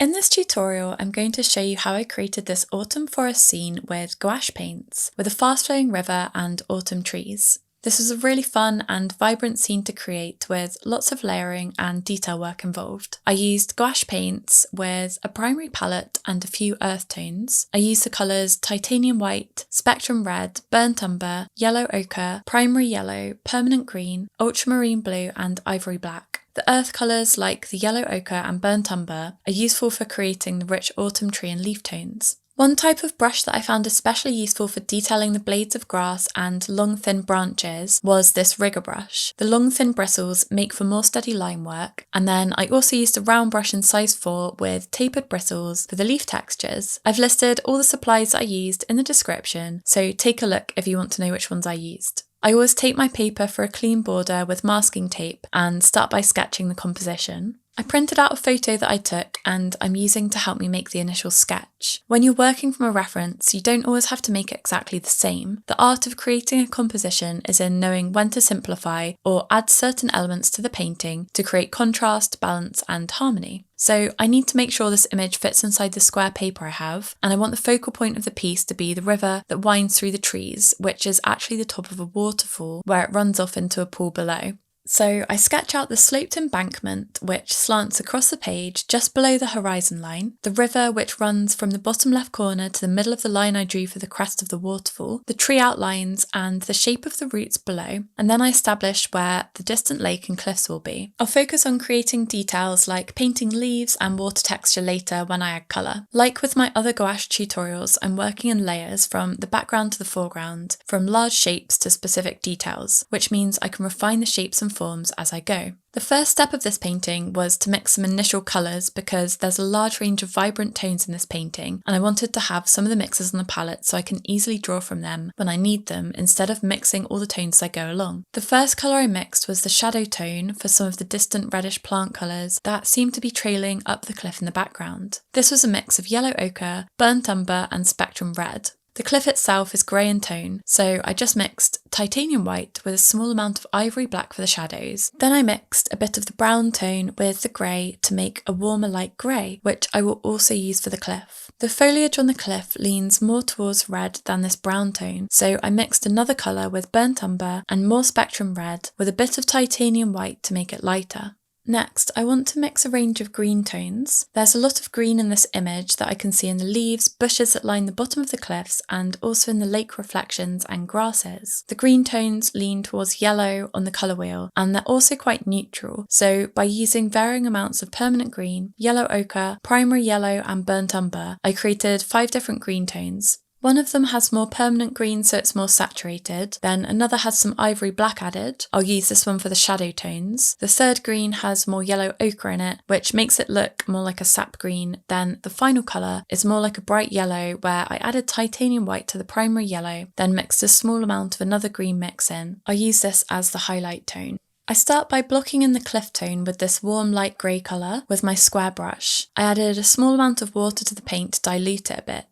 In this tutorial, I'm going to show you how I created this autumn forest scene with gouache paints, with a fast-flowing river and autumn trees. This was a really fun and vibrant scene to create with lots of layering and detail work involved. I used gouache paints with a primary palette and a few earth tones. I used the colours titanium white, spectrum red, burnt umber, yellow ochre, primary yellow, permanent green, ultramarine blue and ivory black. The earth colours like the yellow ochre and burnt umber are useful for creating the rich autumn tree and leaf tones. One type of brush that I found especially useful for detailing the blades of grass and long thin branches was this rigger brush. The long thin bristles make for more steady line work, and then I also used a round brush in size 4 with tapered bristles for the leaf textures. I've listed all the supplies that I used in the description, so take a look if you want to know which ones I used. I always tape my paper for a clean border with masking tape and start by sketching the composition. I printed out a photo that I took and I'm using to help me make the initial sketch. When you're working from a reference, you don't always have to make it exactly the same. The art of creating a composition is in knowing when to simplify or add certain elements to the painting to create contrast, balance and harmony. So I need to make sure this image fits inside the square paper I have, and I want the focal point of the piece to be the river that winds through the trees, which is actually the top of a waterfall where it runs off into a pool below. So I sketch out the sloped embankment which slants across the page just below the horizon line, the river which runs from the bottom left corner to the middle of the line I drew for the crest of the waterfall, the tree outlines and the shape of the roots below, and then I establish where the distant lake and cliffs will be. I'll focus on creating details like painting leaves and water texture later when I add colour. Like with my other gouache tutorials, I'm working in layers from the background to the foreground, from large shapes to specific details, which means I can refine the shapes and forms as I go. The first step of this painting was to mix some initial colours because there's a large range of vibrant tones in this painting and I wanted to have some of the mixes on the palette so I can easily draw from them when I need them instead of mixing all the tones as I go along. The first colour I mixed was the shadow tone for some of the distant reddish plant colours that seemed to be trailing up the cliff in the background. This was a mix of yellow ochre, burnt umber and spectrum red. The cliff itself is grey in tone, so I just mixed titanium white with a small amount of ivory black for the shadows. Then I mixed a bit of the brown tone with the grey to make a warmer light grey, which I will also use for the cliff. The foliage on the cliff leans more towards red than this brown tone, so I mixed another colour with burnt umber and more spectrum red with a bit of titanium white to make it lighter. Next, I want to mix a range of green tones. There's a lot of green in this image that I can see in the leaves, bushes that line the bottom of the cliffs, and also in the lake reflections and grasses. The green tones lean towards yellow on the colour wheel, and they're also quite neutral, so by using varying amounts of permanent green, yellow ochre, primary yellow and burnt umber, I created 5 different green tones. One of them has more permanent green so it's more saturated, then another has some ivory black added. I'll use this one for the shadow tones. The third green has more yellow ochre in it, which makes it look more like a sap green. Then the final colour is more like a bright yellow where I added titanium white to the primary yellow, then mixed a small amount of another green mix in. I'll use this as the highlight tone. I start by blocking in the cliff tone with this warm light grey colour with my square brush. I added a small amount of water to the paint to dilute it a bit.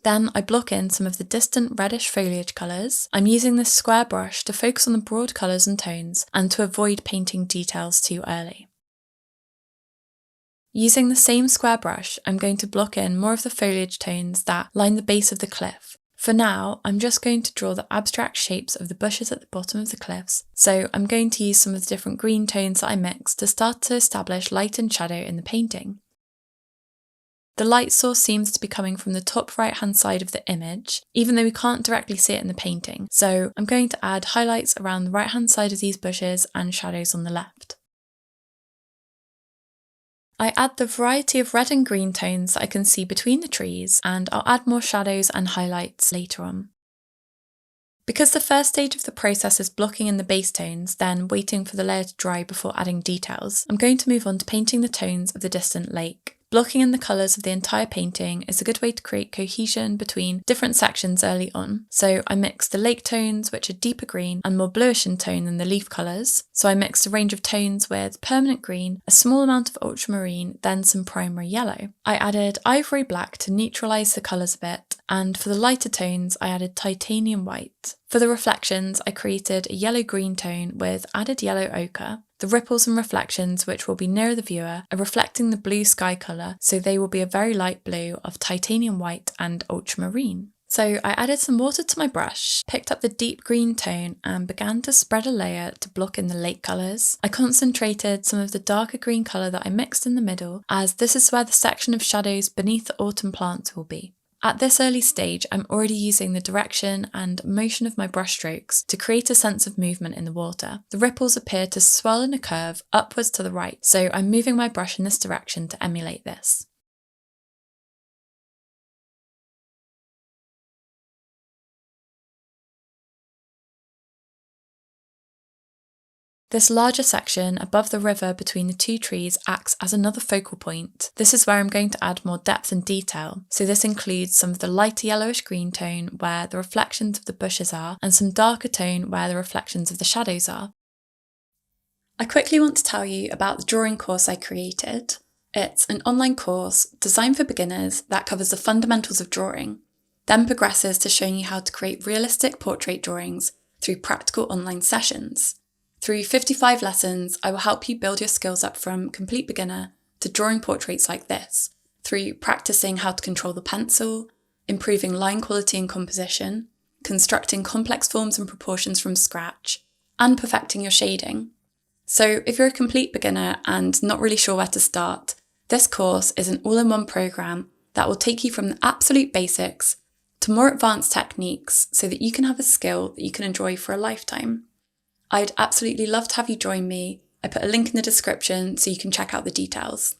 Then I block in some of the distant reddish foliage colours. I'm using this square brush to focus on the broad colours and tones and to avoid painting details too early. Using the same square brush, I'm going to block in more of the foliage tones that line the base of the cliff. For now, I'm just going to draw the abstract shapes of the bushes at the bottom of the cliffs, so I'm going to use some of the different green tones that I mixed to start to establish light and shadow in the painting. The light source seems to be coming from the top right hand side of the image, even though we can't directly see it in the painting, so I'm going to add highlights around the right hand side of these bushes and shadows on the left. I add the variety of red and green tones that I can see between the trees, and I'll add more shadows and highlights later on. Because the first stage of the process is blocking in the base tones, then waiting for the layer to dry before adding details, I'm going to move on to painting the tones of the distant lake. Blocking in the colours of the entire painting is a good way to create cohesion between different sections early on. So I mixed the lake tones, which are deeper green and more bluish in tone than the leaf colours. So I mixed a range of tones with permanent green, a small amount of ultramarine, then some primary yellow. I added ivory black to neutralise the colours a bit, and for the lighter tones I added titanium white. For the reflections, I created a yellow-green tone with added yellow ochre. The ripples and reflections, which will be nearer the viewer, are reflecting the blue sky colour, so they will be a very light blue of titanium white and ultramarine. So I added some water to my brush, picked up the deep green tone and began to spread a layer to block in the lake colours. I concentrated some of the darker green colour that I mixed in the middle, as this is where the section of shadows beneath the autumn plants will be. At this early stage, I'm already using the direction and motion of my brush strokes to create a sense of movement in the water. The ripples appear to swirl in a curve upwards to the right, so I'm moving my brush in this direction to emulate this. This larger section above the river between the two trees acts as another focal point. This is where I'm going to add more depth and detail. So this includes some of the lighter yellowish green tone where the reflections of the bushes are, and some darker tone where the reflections of the shadows are. I quickly want to tell you about the drawing course I created. It's an online course designed for beginners that covers the fundamentals of drawing, then progresses to showing you how to create realistic portrait drawings through practical online sessions. Through 55 lessons, I will help you build your skills up from complete beginner to drawing portraits like this, through practicing how to control the pencil, improving line quality and composition, constructing complex forms and proportions from scratch, and perfecting your shading. So if you're a complete beginner and not really sure where to start, this course is an all-in-one program that will take you from the absolute basics to more advanced techniques so that you can have a skill that you can enjoy for a lifetime. I'd absolutely love to have you join me. I put a link in the description so you can check out the details.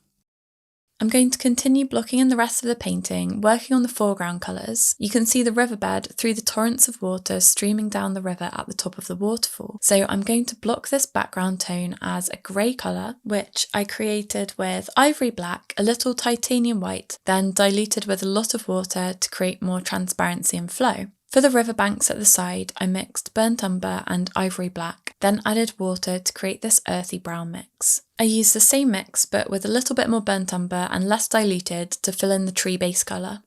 I'm going to continue blocking in the rest of the painting, working on the foreground colours. You can see the riverbed through the torrents of water streaming down the river at the top of the waterfall. So I'm going to block this background tone as a grey colour, which I created with ivory black, a little titanium white, then diluted with a lot of water to create more transparency and flow. For the riverbanks at the side, I mixed burnt umber and ivory black, then added water to create this earthy brown mix. I used the same mix but with a little bit more burnt umber and less diluted to fill in the tree base colour.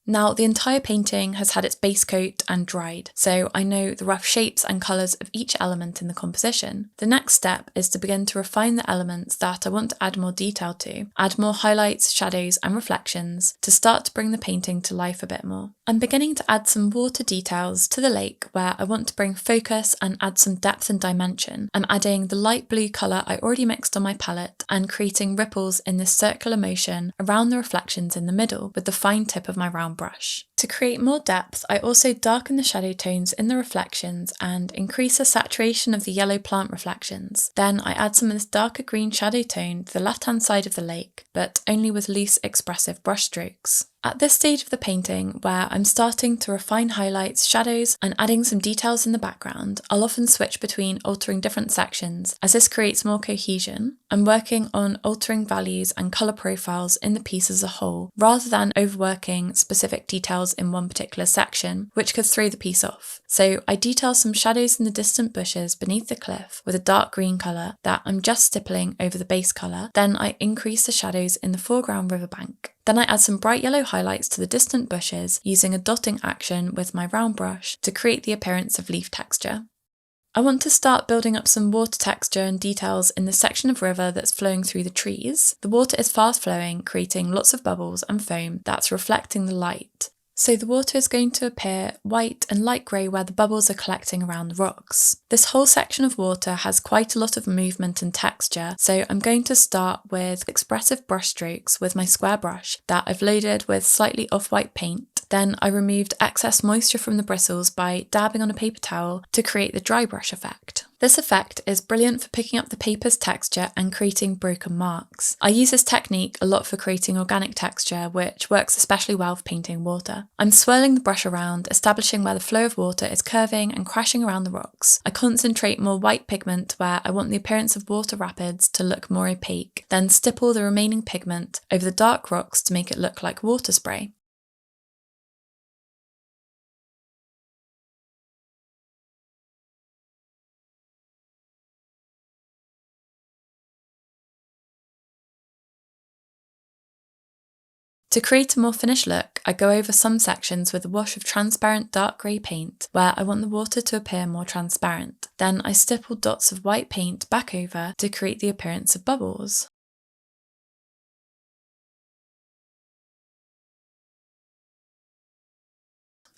Now, the entire painting has had its base coat and dried, so I know the rough shapes and colours of each element in the composition. The next step is to begin to refine the elements that I want to add more detail to, add more highlights, shadows and reflections to start to bring the painting to life a bit more. I'm beginning to add some water details to the lake where I want to bring focus and add some depth and dimension. I'm adding the light blue colour I already mixed on my palette and creating ripples in this circular motion around the reflections in the middle with the fine tip of my round brush. To create more depth, I also darken the shadow tones in the reflections and increase the saturation of the yellow plant reflections. Then I add some of this darker green shadow tone to the left-hand side of the lake, but only with loose, expressive brush strokes. At this stage of the painting, where I'm starting to refine highlights, shadows, and adding some details in the background, I'll often switch between altering different sections, as this creates more cohesion. I'm working on altering values and colour profiles in the piece as a whole, rather than overworking specific details in one particular section, which could throw the piece off. So I detail some shadows in the distant bushes beneath the cliff with a dark green colour that I'm just stippling over the base colour. Then I increase the shadows in the foreground riverbank. Then I add some bright yellow highlights to the distant bushes using a dotting action with my round brush to create the appearance of leaf texture. I want to start building up some water texture and details in the section of river that's flowing through the trees. The water is fast flowing, creating lots of bubbles and foam that's reflecting the light. So the water is going to appear white and light grey where the bubbles are collecting around the rocks. This whole section of water has quite a lot of movement and texture, so I'm going to start with expressive brush strokes with my square brush that I've loaded with slightly off-white paint. Then I removed excess moisture from the bristles by dabbing on a paper towel to create the dry brush effect. This effect is brilliant for picking up the paper's texture and creating broken marks. I use this technique a lot for creating organic texture, which works especially well for painting water. I'm swirling the brush around, establishing where the flow of water is curving and crashing around the rocks. I concentrate more white pigment where I want the appearance of water rapids to look more opaque, then stipple the remaining pigment over the dark rocks to make it look like water spray. To create a more finished look, I go over some sections with a wash of transparent dark grey paint where I want the water to appear more transparent. Then I stipple dots of white paint back over to create the appearance of bubbles.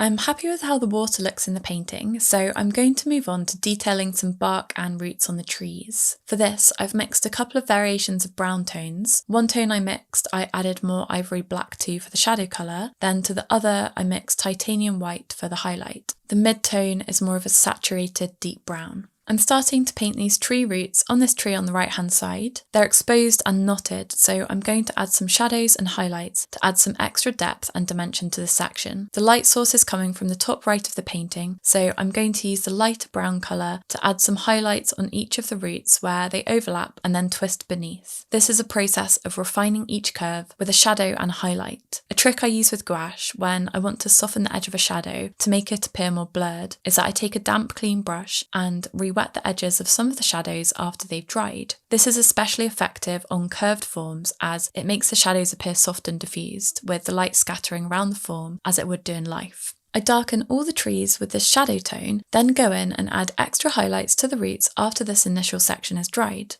I'm happy with how the water looks in the painting, so I'm going to move on to detailing some bark and roots on the trees. For this, I've mixed a couple of variations of brown tones. One tone I mixed, I added more ivory black to for the shadow colour, then to the other I mixed titanium white for the highlight. The mid-tone is more of a saturated deep brown. I'm starting to paint these tree roots on this tree on the right hand side. They're exposed and knotted, so I'm going to add some shadows and highlights to add some extra depth and dimension to this section. The light source is coming from the top right of the painting, so I'm going to use the lighter brown colour to add some highlights on each of the roots where they overlap and then twist beneath. This is a process of refining each curve with a shadow and a highlight. A trick I use with gouache when I want to soften the edge of a shadow to make it appear more blurred is that I take a damp clean brush and wet the edges of some of the shadows after they've dried. This is especially effective on curved forms as it makes the shadows appear soft and diffused, with the light scattering around the form as it would do in life. I darken all the trees with this shadow tone, then go in and add extra highlights to the roots after this initial section has dried.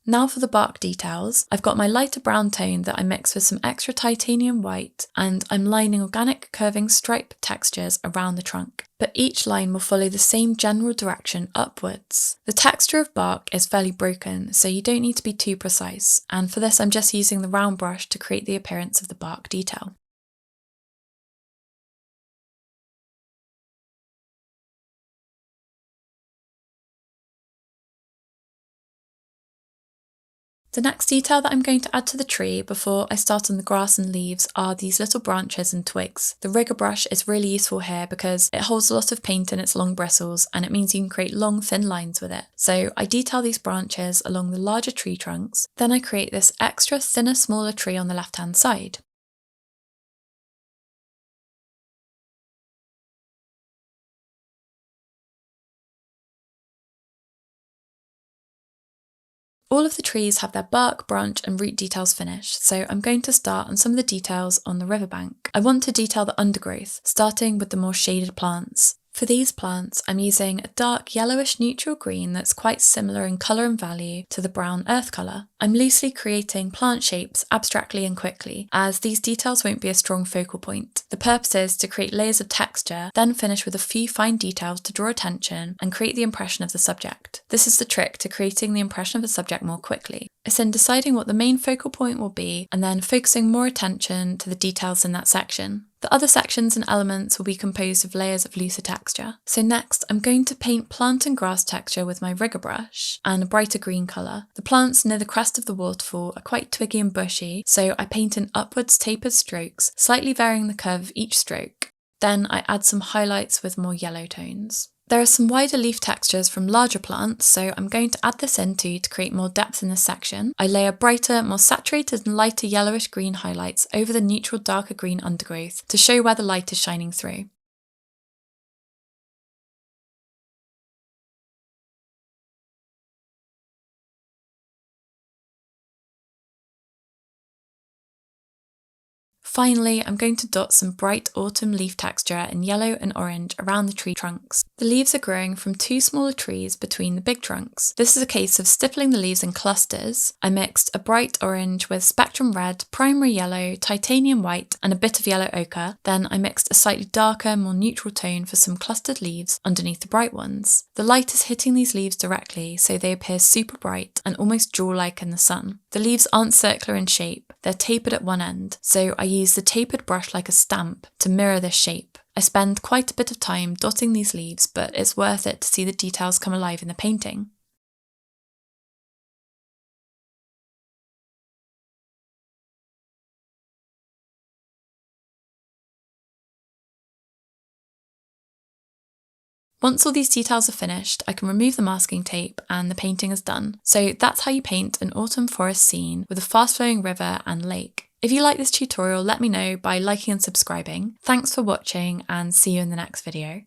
Now for the bark details, I've got my lighter brown tone that I mix with some extra titanium white, and I'm lining organic curving stripe textures around the trunk, but each line will follow the same general direction upwards. The texture of bark is fairly broken, so you don't need to be too precise, and for this I'm just using the round brush to create the appearance of the bark detail. The next detail that I'm going to add to the tree before I start on the grass and leaves are these little branches and twigs. The rigger brush is really useful here because it holds a lot of paint in its long bristles and it means you can create long thin lines with it. So I detail these branches along the larger tree trunks, then I create this extra thinner smaller tree on the left hand side. All of the trees have their bark, branch and root details finished, so I'm going to start on some of the details on the riverbank. I want to detail the undergrowth, starting with the more shaded plants. For these plants, I'm using a dark yellowish neutral green that's quite similar in colour and value to the brown earth colour. I'm loosely creating plant shapes abstractly and quickly, as these details won't be a strong focal point. The purpose is to create layers of texture, then finish with a few fine details to draw attention and create the impression of the subject. This is the trick to creating the impression of a subject more quickly. It's in deciding what the main focal point will be and then focusing more attention to the details in that section. The other sections and elements will be composed of layers of looser texture. So next, I'm going to paint plant and grass texture with my rigger brush and a brighter green colour. The plants near the crest of the waterfall are quite twiggy and bushy, so I paint in upwards tapered strokes, slightly varying the curve of each stroke. Then I add some highlights with more yellow tones. There are some wider leaf textures from larger plants, so I'm going to add this in too to create more depth in this section. I layer brighter, more saturated and lighter yellowish green highlights over the neutral darker green undergrowth to show where the light is shining through. Finally, I'm going to dot some bright autumn leaf texture in yellow and orange around the tree trunks. The leaves are growing from two smaller trees between the big trunks. This is a case of stippling the leaves in clusters. I mixed a bright orange with spectrum red, primary yellow, titanium white and a bit of yellow ochre. Then I mixed a slightly darker, more neutral tone for some clustered leaves underneath the bright ones. The light is hitting these leaves directly, so they appear super bright and almost jewel-like in the sun. The leaves aren't circular in shape, they're tapered at one end, so I use the tapered brush like a stamp to mirror this shape. I spend quite a bit of time dotting these leaves, but it's worth it to see the details come alive in the painting. Once all these details are finished, I can remove the masking tape and the painting is done. So that's how you paint an autumn forest scene with a fast-flowing river and lake. If you like this tutorial, let me know by liking and subscribing. Thanks for watching and see you in the next video.